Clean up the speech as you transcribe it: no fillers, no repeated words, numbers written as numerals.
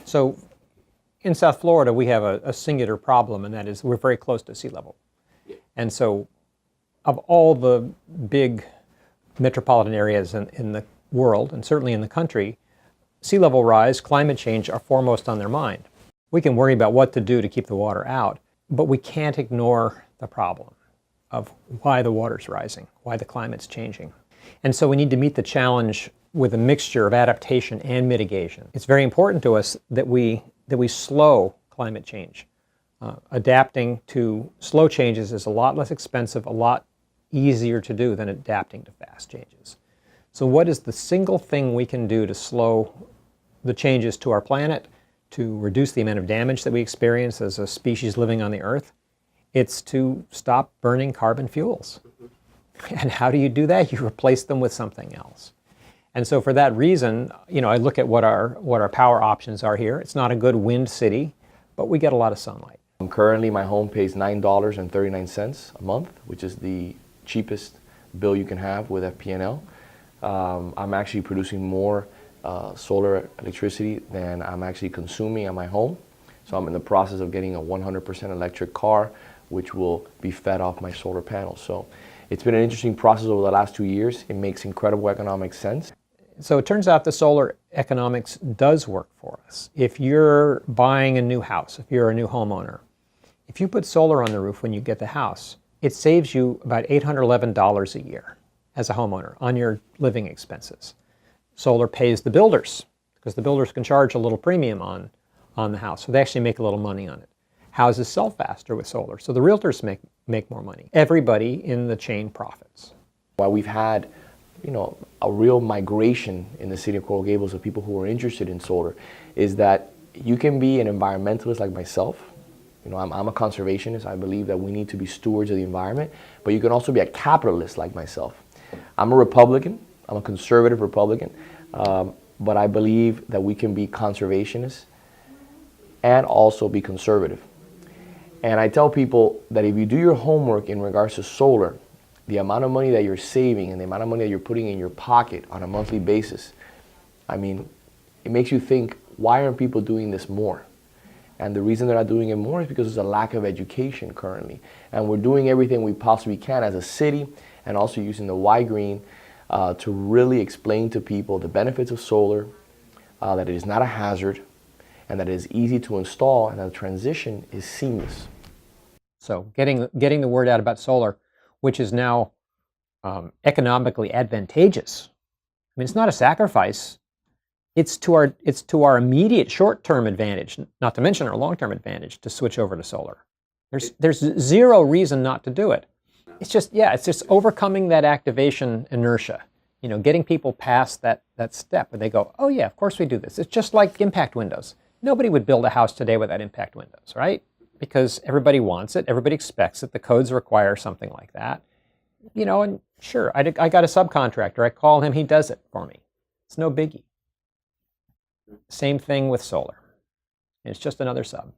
So in South Florida, we have a singular problem, and that is we're very close to sea level. And so of all the big metropolitan areas in the world, and certainly in the country, sea level rise, climate change are foremost on their mind. We can worry about what to do to keep the water out, but we can't ignore the problem of why the water's rising, why the climate's changing. And so we need to meet the challenge with a mixture of adaptation and mitigation. It's very important to us that we slow climate change. Adapting to slow changes is a lot less expensive, a lot easier to do than adapting to fast changes. So what is the single thing we can do to slow the changes to our planet, to reduce the amount of damage that we experience as a species living on the Earth? It's to stop burning carbon fuels. And how do you do that? You replace them with something else. And so for that reason, I look at what our power options are here. It's not a good wind city, but we get a lot of sunlight. Currently, my home pays $9.39 a month, which is the cheapest bill you can have with FP&L. I'm actually producing more solar electricity than I'm actually consuming at my home. So I'm in the process of getting a 100% electric car, which will be fed off my solar panels. So it's been an interesting process over the last 2 years. It makes incredible economic sense. So it turns out the solar economics does work for us. If you're buying a new house, if you're a new homeowner, if you put solar on the roof when you get the house, it saves you about $811 a year as a homeowner on your living expenses. Solar pays the builders, because the builders can charge a little premium on the house, so they actually make a little money on it. Houses sell faster with solar, so the realtors make more money. Everybody in the chain profits. While we've had a real migration in the city of Coral Gables of people who are interested in solar, is that you can be an environmentalist like myself. I'm a conservationist. I believe that we need to be stewards of the environment, but you can also be a capitalist like myself. I'm a Republican. I'm a conservative Republican, but I believe that we can be conservationists and also be conservative. And I tell people that if you do your homework in regards to solar, the amount of money that you're saving and the amount of money that you're putting in your pocket on a monthly basis, it makes you think, why aren't people doing this more? And the reason they're not doing it more is because there's a lack of education currently. And we're doing everything we possibly can as a city, and also using the Y-Green to really explain to people the benefits of solar, that it is not a hazard, and that it is easy to install, and that the transition is seamless. So getting the word out about solar, which is now economically advantageous. It's not a sacrifice. It's to our immediate short-term advantage, not to mention our long-term advantage, to switch over to solar. There's zero reason not to do it. It's just overcoming that activation inertia. Getting people past that step where they go, oh yeah, of course we do this. It's just like impact windows. Nobody would build a house today without impact windows, right? Because everybody wants it, everybody expects it, the codes require something like that. And sure, I got a subcontractor, I call him, he does it for me. It's no biggie. Same thing with solar. It's just another sub.